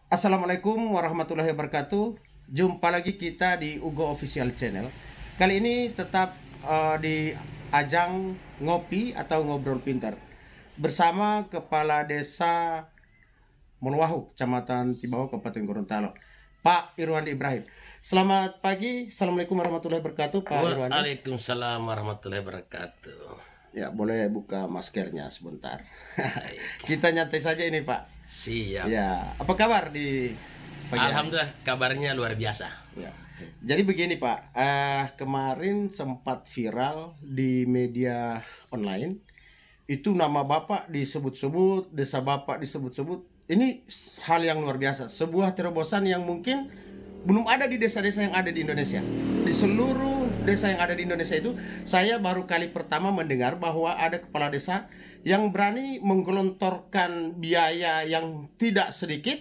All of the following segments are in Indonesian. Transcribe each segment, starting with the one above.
Assalamualaikum warahmatullahi wabarakatuh. Jumpa lagi kita di Ugo Official Channel. Kali ini tetap di ajang ngopi atau ngobrol pintar bersama Kepala Desa Molowahu, Kecamatan Tibawa, Kabupaten Gorontalo, Pak Irwandi Ibrahim. Selamat pagi. Assalamualaikum warahmatullahi wabarakatuh, Pak Irwandi. Waalaikumsalam warahmatullahi wabarakatuh. Ya, boleh buka maskernya sebentar. Kita nyantai saja ini, Pak. Siap. Ya, apa kabar di pagi hari? Alhamdulillah kabarnya luar biasa. Ya. Jadi begini Pak, kemarin sempat viral di media online, itu nama Bapak disebut-sebut, desa Bapak disebut-sebut. Ini hal yang luar biasa, sebuah terobosan yang mungkin belum ada di desa-desa yang ada di Indonesia. Di seluruh desa yang ada di Indonesia itu, saya baru kali pertama mendengar bahwa ada kepala desa yang berani menggelontorkan biaya yang tidak sedikit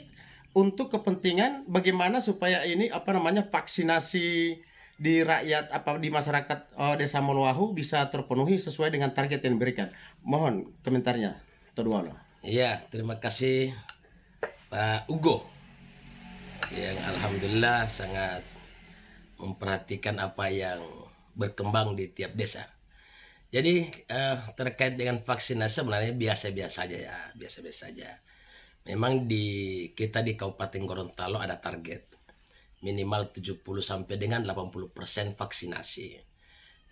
untuk kepentingan bagaimana supaya ini vaksinasi di rakyat di masyarakat Desa Molowahu bisa terpenuhi sesuai dengan target yang diberikan. Mohon komentarnya, Todwalo. Iya, terima kasih Pak Ugo yang alhamdulillah sangat memperhatikan apa yang berkembang di tiap desa. Jadi terkait dengan vaksinasi sebenarnya biasa-biasa saja ya, biasa-biasa saja. Memang kita di Kabupaten Gorontalo ada target minimal 70 sampai dengan 80% vaksinasi.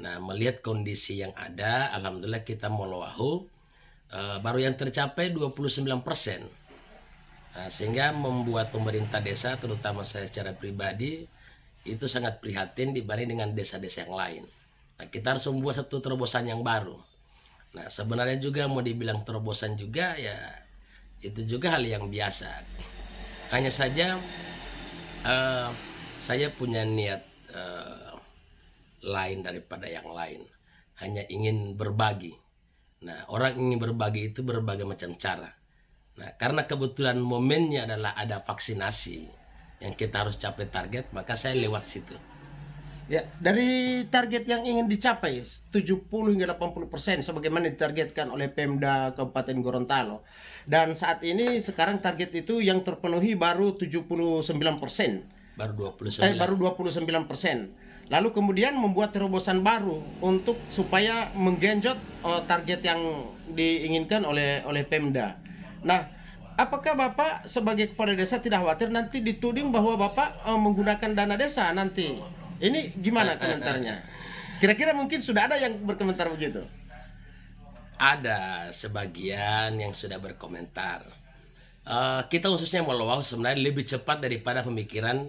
Nah, melihat kondisi yang ada, alhamdulillah kita Molowahu baru yang tercapai 29%. Nah, sehingga membuat pemerintah desa, terutama saya secara pribadi, itu sangat prihatin dibanding dengan desa-desa yang lain. Nah, kita harus membuat satu terobosan yang baru. Nah, sebenarnya juga mau dibilang terobosan juga ya, itu juga hal yang biasa. Hanya saja saya punya niat lain daripada yang lain. Hanya ingin berbagi. Nah, orang ingin berbagi itu berbagai macam cara. Nah, karena kebetulan momennya adalah ada vaksinasi yang kita harus capai target, maka saya lewat situ. Ya, dari target yang ingin dicapai 70 hingga 80% sebagaimana ditargetkan oleh Pemda Kabupaten Gorontalo. Dan saat ini sekarang target itu yang terpenuhi baru 79%. Baru 29. Baru 29%. Lalu kemudian membuat terobosan baru untuk supaya menggenjot target yang diinginkan oleh Pemda. Nah, apakah Bapak sebagai kepala desa tidak khawatir nanti dituding bahwa Bapak menggunakan dana desa nanti? Ini gimana komentarnya? Kira-kira mungkin sudah ada yang berkomentar begitu? Ada sebagian yang sudah berkomentar. Kita khususnya Molowahu sebenarnya lebih cepat daripada pemikiran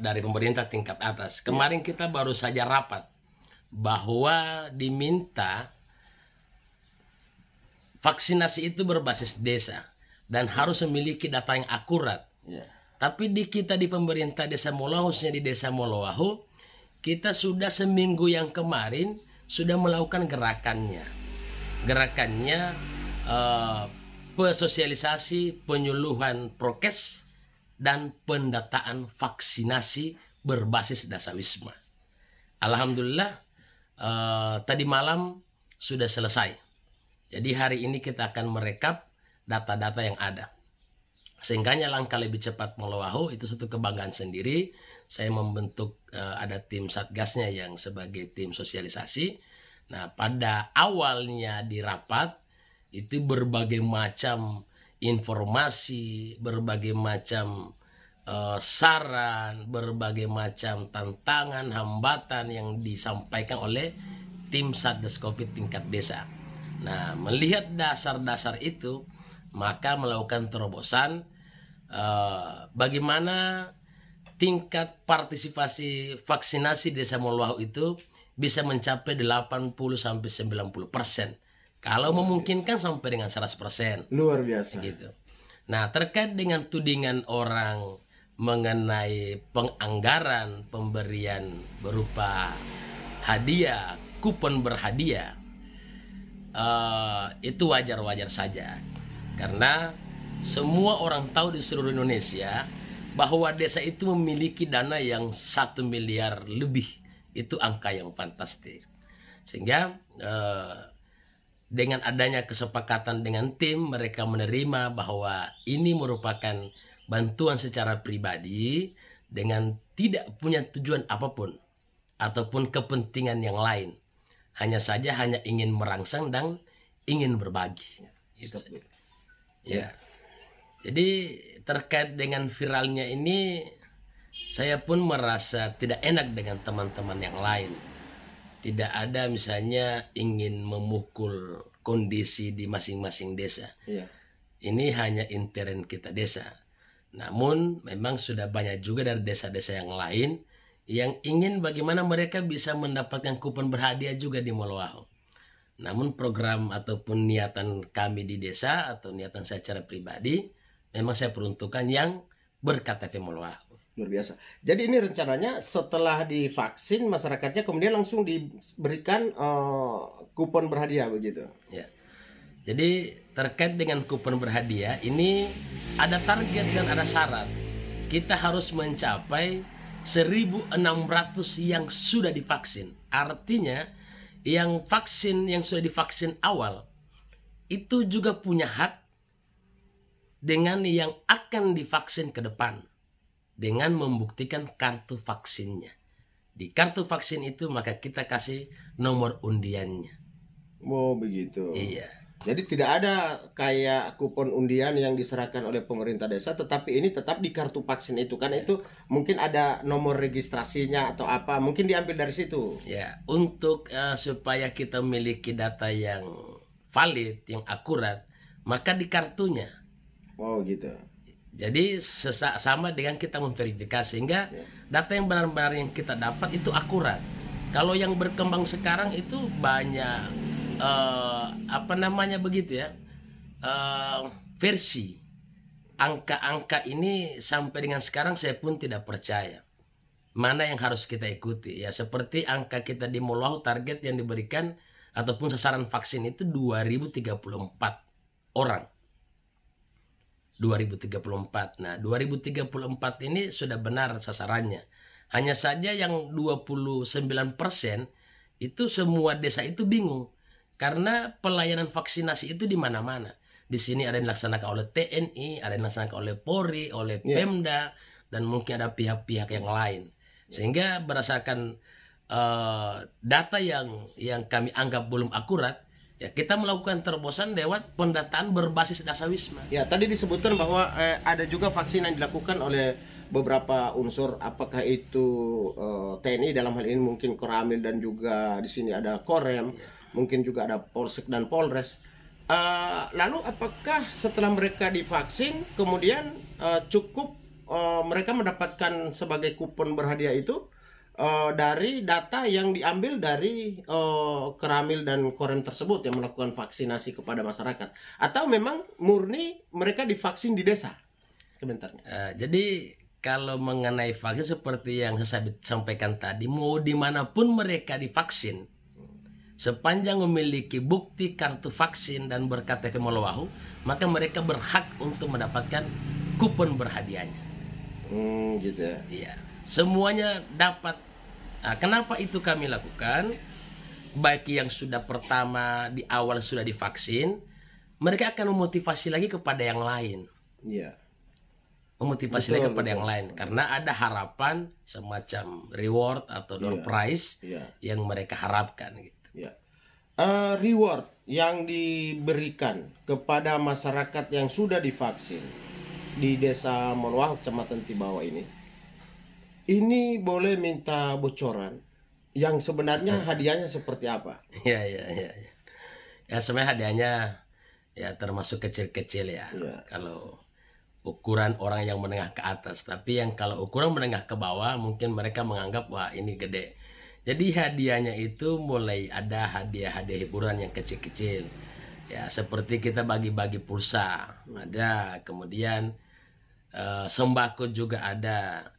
dari pemerintah tingkat atas. Kemarin kita baru saja rapat bahwa diminta vaksinasi itu berbasis desa dan harus memiliki data yang akurat. Yeah. Tapi kita di pemerintah desa Molowahu, khususnya di desa Molowahu, kita sudah seminggu yang kemarin sudah melakukan gerakannya. Gerakannya pesosialisasi, penyuluhan prokes, dan pendataan vaksinasi berbasis dasawisma. Alhamdulillah tadi malam sudah selesai. Jadi hari ini kita akan merekap data-data yang ada. Sehingganya langkah lebih cepat Molowahu itu satu kebanggaan sendiri. Saya membentuk ada tim satgasnya yang sebagai tim sosialisasi. Nah, pada awalnya di rapat itu berbagai macam informasi, berbagai macam saran, berbagai macam tantangan, hambatan yang disampaikan oleh tim Satgas Covid tingkat desa. Nah, melihat dasar-dasar itu, maka melakukan terobosan bagaimana tingkat partisipasi vaksinasi desa Molowahu itu bisa mencapai 80-90%. Kalau memungkinkan sampai dengan 100%. Luar biasa. Gitu. Nah, terkait dengan tudingan orang mengenai penganggaran pemberian berupa hadiah, kupon berhadiah, itu wajar-wajar saja, karena semua orang tahu di seluruh Indonesia bahwa desa itu memiliki dana yang 1 miliar lebih. Itu angka yang fantastis, sehingga dengan adanya kesepakatan dengan tim, mereka menerima bahwa ini merupakan bantuan secara pribadi dengan tidak punya tujuan apapun ataupun kepentingan yang lain. Hanya saja hanya ingin merangsang dan ingin berbagi. Gitu saja. Ya. Jadi terkait dengan viralnya ini, saya pun merasa tidak enak dengan teman-teman yang lain. Tidak ada misalnya ingin memukul kondisi di masing-masing desa. Iya. Ini hanya intern kita desa. Namun memang sudah banyak juga dari desa-desa yang lain yang ingin bagaimana mereka bisa mendapatkan kupon berhadiah juga di Moloaho. Namun program ataupun niatan kami di desa atau niatan saya secara pribadi, memang saya peruntukkan yang ber-KTP Moloaho. Luar biasa. Jadi ini rencananya setelah divaksin masyarakatnya kemudian langsung diberikan kupon berhadiah begitu. Ya. Jadi terkait dengan kupon berhadiah ini ada target dan ada syarat. Kita harus mencapai 1.600 yang sudah divaksin. Artinya yang sudah divaksin awal itu juga punya hak dengan yang akan divaksin ke depan dengan membuktikan kartu vaksinnya. Di kartu vaksin itu maka kita kasih nomor undiannya. Oh begitu. Iya. Jadi tidak ada kayak kupon undian yang diserahkan oleh pemerintah desa, tetapi ini tetap di kartu vaksin itu kan, itu mungkin ada nomor registrasinya atau apa, mungkin diambil dari situ. Ya, untuk supaya kita memiliki data yang valid, yang akurat, maka di kartunya. Oh gitu. Jadi sama dengan kita memverifikasi sehingga data yang benar-benar yang kita dapat itu akurat. Kalau yang berkembang sekarang itu banyak versi. Angka-angka ini sampai dengan sekarang saya pun tidak percaya. Mana yang harus kita ikuti? Ya seperti angka kita di Moloaho, target yang diberikan ataupun sasaran vaksin itu 2034 orang. 2034. Nah, 2034 ini sudah benar sasarannya. Hanya saja yang 29% itu semua desa itu bingung. Karena pelayanan vaksinasi itu di mana-mana. Di sini ada yang dilaksanakan oleh TNI, ada yang dilaksanakan oleh Polri, oleh Pemda, dan mungkin ada pihak-pihak yang lain. Sehingga berdasarkan data yang kami anggap belum akurat, ya kita melakukan terobosan lewat pendataan berbasis dasawisma. Ya, tadi disebutkan bahwa ada juga vaksin yang dilakukan oleh beberapa unsur, apakah itu TNI dalam hal ini mungkin Koramil, dan juga di sini ada Korem, mungkin juga ada Polsek dan Polres. Lalu apakah setelah mereka divaksin kemudian cukup mereka mendapatkan sebagai kupon berhadiah itu dari data yang diambil dari Koramil dan Korem tersebut yang melakukan vaksinasi kepada masyarakat, atau memang murni mereka divaksin di desa? Sebentarnya. Jadi kalau mengenai vaksin seperti yang saya sampaikan tadi, mau dimanapun mereka divaksin, sepanjang memiliki bukti kartu vaksin dan ber-KTP Moloaho, maka mereka berhak untuk mendapatkan kupon berhadiahnya. Gitu ya. Iya, semuanya dapat. Nah, kenapa itu kami lakukan? Baik yang sudah pertama di awal sudah divaksin, mereka akan memotivasi lagi kepada yang lain. Iya. Memotivasi lagi kepada yang lain, karena ada harapan semacam reward atau door prize yang mereka harapkan gitu. Ya. Reward yang diberikan kepada masyarakat yang sudah divaksin di Desa Moloaho, Kecamatan Tibawa ini boleh minta bocoran yang sebenarnya hadiahnya seperti apa? Ya, sebenarnya hadiahnya ya termasuk kecil-kecil ya. Kalau ukuran orang yang menengah ke atas, tapi yang kalau ukuran menengah ke bawah mungkin mereka menganggap wah ini gede. Jadi hadiahnya itu mulai ada hadiah-hadiah hiburan yang kecil-kecil. Ya seperti kita bagi-bagi pulsa ada, kemudian sembako juga ada.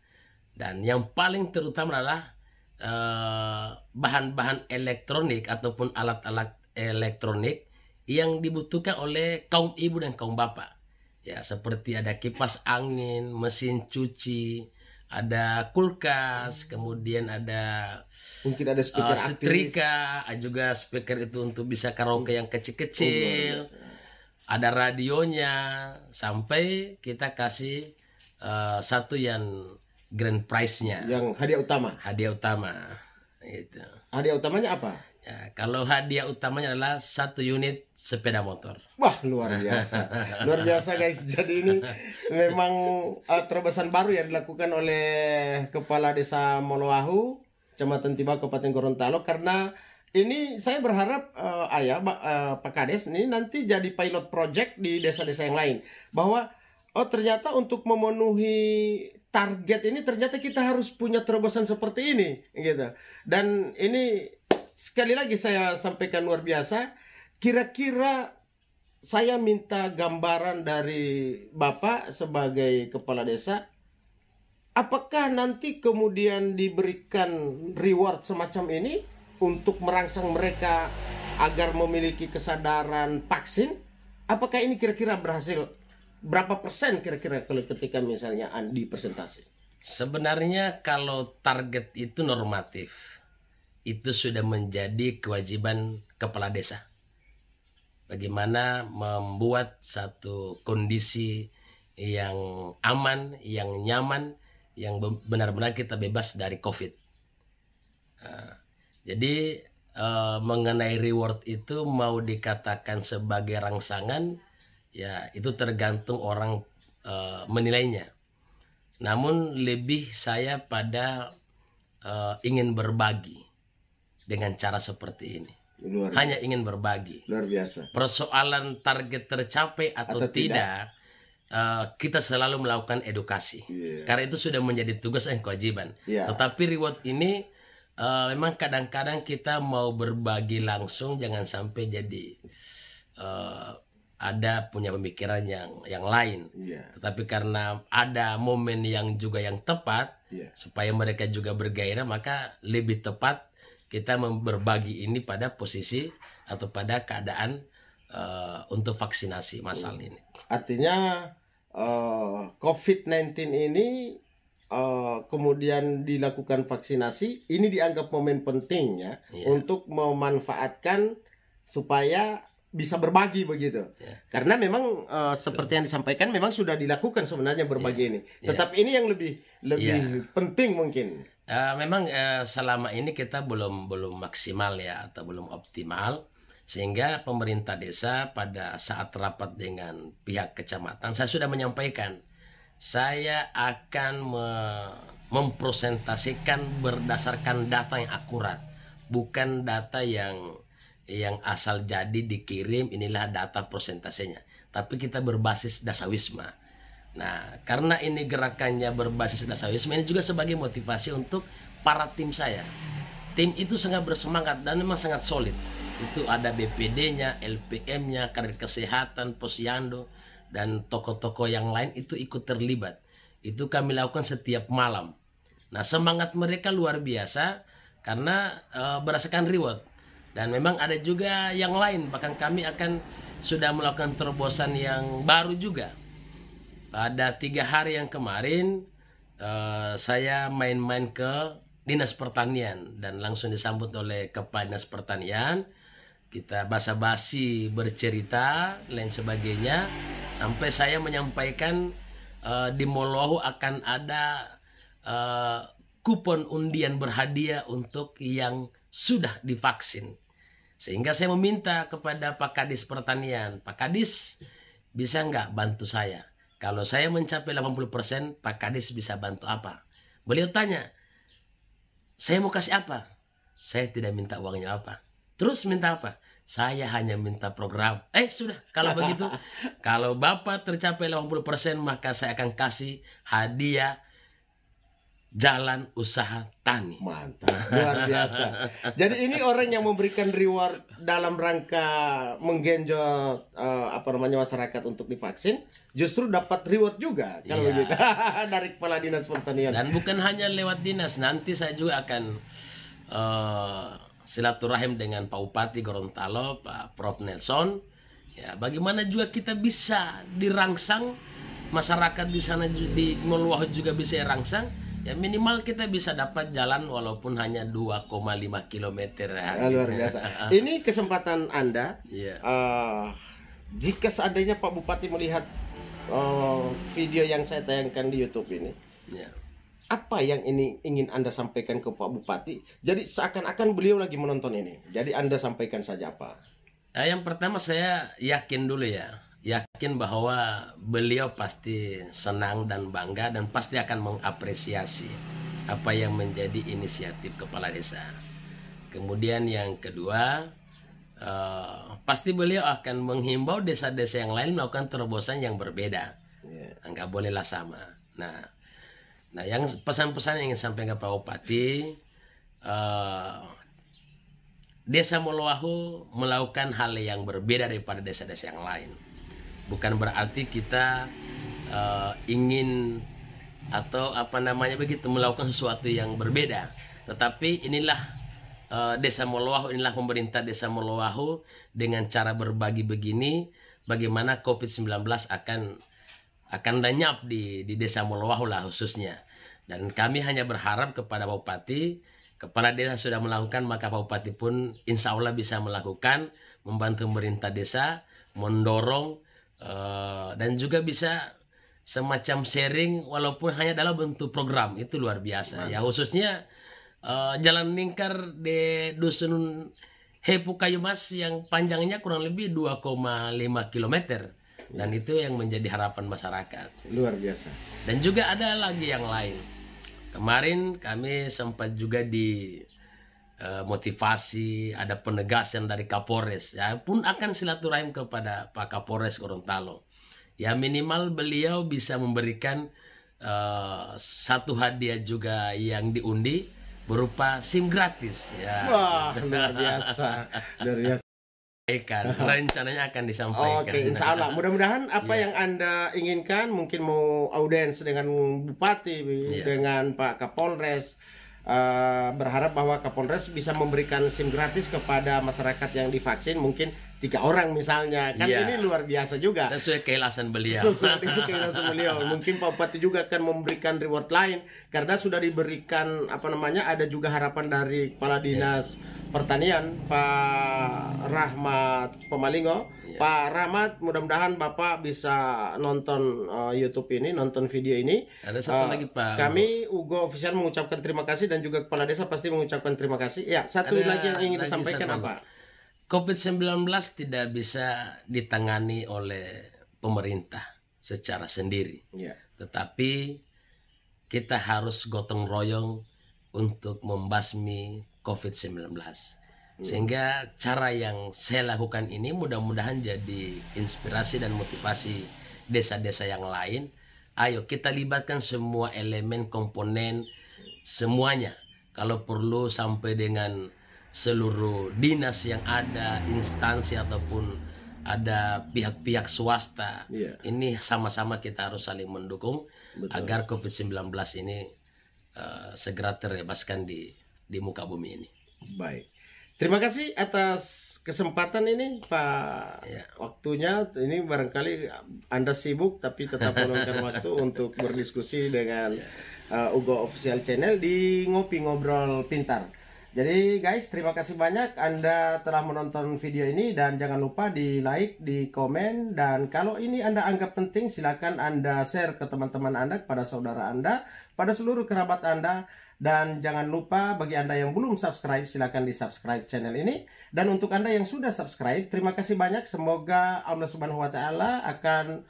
Dan yang paling terutama adalah bahan-bahan elektronik ataupun alat-alat elektronik yang dibutuhkan oleh kaum ibu dan kaum bapak. Ya seperti ada kipas angin, mesin cuci, ada kulkas, kemudian ada Mungkin ada speaker aktif. setrika, juga speaker itu untuk bisa karaoke yang kecil-kecil. Luar biasa. Ada radionya, sampai kita kasih satu yang grand prize-nya, Yang hadiah utama. hadiah utama. Itu. Hadiah utamanya apa? Ya, kalau hadiah utamanya adalah 1 unit sepeda motor. Wah, luar biasa. Luar biasa guys. Jadi ini memang terobosan baru yang dilakukan oleh Kepala Desa Moloahu, Kecamatan Tiba, Kabupaten Gorontalo. Karena ini saya berharap Pak Kades ini nanti jadi pilot project di desa-desa yang lain. Bahwa ternyata untuk memenuhi target ini ternyata kita harus punya terobosan seperti ini gitu. Dan ini sekali lagi saya sampaikan luar biasa. Kira-kira saya minta gambaran dari Bapak sebagai kepala desa, apakah nanti kemudian diberikan reward semacam ini untuk merangsang mereka agar memiliki kesadaran vaksin? Apakah ini kira-kira berhasil? Berapa persen kira-kira kalau ketika misalnya di presentasi? Sebenarnya kalau target itu normatif, itu sudah menjadi kewajiban kepala desa. Bagaimana membuat satu kondisi yang aman, yang nyaman, yang benar-benar kita bebas dari COVID. Jadi mengenai reward itu mau dikatakan sebagai rangsangan, ya itu tergantung orang menilainya. Namun lebih saya pada ingin berbagi dengan cara seperti ini. Hanya ingin berbagi. Luar biasa. Persoalan target tercapai atau tidak, kita selalu melakukan edukasi. Karena itu sudah menjadi tugas dan kewajiban. Tetapi reward ini memang kadang-kadang kita mau berbagi langsung, jangan sampai jadi ada punya pemikiran yang lain. Tetapi karena ada momen yang juga yang tepat, supaya mereka juga bergairah, maka lebih tepat kita berbagi ini pada posisi atau pada keadaan untuk vaksinasi massal ini. Artinya COVID-19 ini kemudian dilakukan vaksinasi, ini dianggap momen penting ya, untuk memanfaatkan supaya bisa berbagi begitu. Karena memang seperti yang disampaikan memang sudah dilakukan sebenarnya berbagi ini. Tetapi ini yang lebih penting mungkin. Memang selama ini kita belum maksimal ya, atau belum optimal, sehingga pemerintah desa pada saat rapat dengan pihak kecamatan saya sudah menyampaikan saya akan mempresentasikan berdasarkan data yang akurat, bukan data yang asal jadi dikirim inilah data persentasenya, tapi kita berbasis dasawisma. Nah, karena ini gerakannya berbasis dasawisma, ini juga sebagai motivasi untuk para tim saya. Tim itu sangat bersemangat dan memang sangat solid. Itu ada BPD-nya, LPM-nya, karir kesehatan, Posyandu, dan tokoh-tokoh yang lain itu ikut terlibat. Itu kami lakukan setiap malam. Nah, semangat mereka luar biasa karena berdasarkan reward. Dan memang ada juga yang lain, bahkan kami akan sudah melakukan terobosan yang baru juga. Pada 3 hari yang kemarin saya main-main ke Dinas Pertanian dan langsung disambut oleh Kepala Dinas Pertanian. Kita basa-basi bercerita lain sebagainya, sampai saya menyampaikan di Moloahu akan ada kupon undian berhadiah untuk yang sudah divaksin. Sehingga saya meminta kepada Pak Kadis Pertanian, Pak Kadis bisa nggak bantu saya? Kalau saya mencapai 80%, Pak Kadis bisa bantu apa? Beliau tanya, saya mau kasih apa? Saya tidak minta uangnya apa. Terus minta apa? Saya hanya minta program. Sudah, kalau begitu, kalau Bapak tercapai 80%, maka saya akan kasih hadiah jalan usaha tani. Mantap, luar biasa. Jadi ini orang yang memberikan reward dalam rangka menggenjot masyarakat untuk divaksin, justru dapat reward juga kalau begitu dari Kepala Dinas Pertanian. Dan bukan hanya lewat dinas, nanti saya juga akan silaturahim dengan Pak Bupati Gorontalo, Pak Prof Nelson. Ya, bagaimana juga kita bisa dirangsang, masyarakat di sana di Moloahu juga bisa dirangsang Ya minimal kita bisa dapat jalan walaupun hanya 2,5 kilometer ya. Luar biasa. Ini kesempatan Anda. Iya. Jika seandainya Pak Bupati melihat video yang saya tayangkan di YouTube ini, Iya. apa yang ini ingin Anda sampaikan ke Pak Bupati? Jadi seakan-akan beliau lagi menonton ini. Jadi Anda sampaikan saja apa? Yang pertama saya yakin dulu ya. Yakin bahwa beliau pasti senang dan bangga dan pasti akan mengapresiasi apa yang menjadi inisiatif kepala desa. Kemudian yang kedua, pasti beliau akan menghimbau desa-desa yang lain melakukan terobosan yang berbeda. Nggak bolehlah sama. Nah, yang pesan-pesan yang ingin sampaikan Pak Bupati, Desa Molowahu melakukan hal yang berbeda daripada desa-desa yang lain. Bukan berarti kita ingin atau begitu melakukan sesuatu yang berbeda. Tetapi inilah Desa Molowahu, inilah pemerintah Desa Molowahu dengan cara berbagi begini, bagaimana COVID-19 akan lenyap di Desa Molowahu lah khususnya. Dan kami hanya berharap kepada Pak Bupati, kepala desa sudah melakukan, maka Pak Bupati pun insya Allah bisa melakukan, membantu pemerintah desa, mendorong, dan juga bisa semacam sharing walaupun hanya dalam bentuk program. Itu luar biasa. Ya khususnya jalan lingkar di Dusun Hepu Kayu Mas yang panjangnya kurang lebih 2,5 km. Dan itu yang menjadi harapan masyarakat. Luar biasa. Dan juga ada lagi yang lain. Kemarin kami sempat juga di motivasi, ada penegasan dari Kapolres. Ya pun akan silaturahim kepada Pak Kapolres Gorontalo. Ya minimal beliau bisa memberikan satu hadiah juga yang diundi berupa SIM gratis. Ya. Wah, luar biasa. Luar biasa. Rencananya akan disampaikan. Oke, insya Allah. Mudah-mudahan apa yang Anda inginkan, mungkin mau audiens dengan Bupati, dengan Pak Kapolres, berharap bahwa Kapolres bisa memberikan SIM gratis kepada masyarakat yang divaksin, mungkin 3 orang misalnya. Kan ini luar biasa juga. Sesuai keikhlasan beliau. Sesuai dengan keikhlasan beliau. Mungkin Pak Bupati juga akan memberikan reward lain karena sudah diberikan ada juga harapan dari Kepala Dinas Pertanian Pak Rahmat Pemalingo. Pak Rahmat, mudah-mudahan Bapak bisa nonton YouTube ini, nonton video ini. Ada satu lagi Pak. Kami Ugo Official mengucapkan terima kasih dan juga Kepala Desa pasti mengucapkan terima kasih. Ya, satu lagi yang ingin disampaikan apa? COVID-19 tidak bisa ditangani oleh pemerintah secara sendiri. Tetapi kita harus gotong royong untuk membasmi COVID-19. Sehingga cara yang saya lakukan ini mudah-mudahan jadi inspirasi dan motivasi desa-desa yang lain. Ayo kita libatkan semua elemen, komponen, semuanya. Kalau perlu sampai dengan seluruh dinas yang ada, instansi ataupun ada pihak-pihak swasta. Ini sama-sama kita harus saling mendukung agar COVID-19 ini segera terbebaskan di muka bumi ini. Baik. Terima kasih atas kesempatan ini Pak. Waktunya ini barangkali Anda sibuk tapi tetap meluangkan waktu untuk berdiskusi dengan Ugo Official Channel di Ngopi Ngobrol Pintar. Jadi guys, terima kasih banyak Anda telah menonton video ini dan jangan lupa di like, di komen, dan kalau ini Anda anggap penting silakan Anda share ke teman-teman Anda, kepada saudara Anda, pada seluruh kerabat Anda. Dan jangan lupa bagi Anda yang belum subscribe silakan di subscribe channel ini. Dan untuk Anda yang sudah subscribe, terima kasih banyak. Semoga Allah Subhanahu wa Ta'ala akan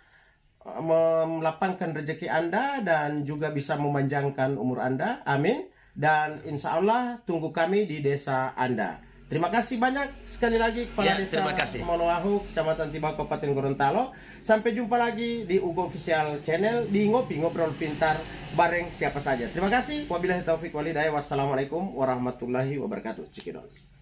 melapangkan rezeki Anda dan juga bisa memanjangkan umur Anda. Amin. Dan insya Allah tunggu kami di desa Anda. Terima kasih banyak sekali lagi Kepala Desa Molowahu, Kecamatan Tibau, Kabupaten Gorontalo. Sampai jumpa lagi di Ugo Official Channel di Ngopi Ngobrol Pintar bareng siapa saja. Terima kasih. Wabillahi taufik walhidayah. Wassalamualaikum warahmatullahi wabarakatuh. Cikidot.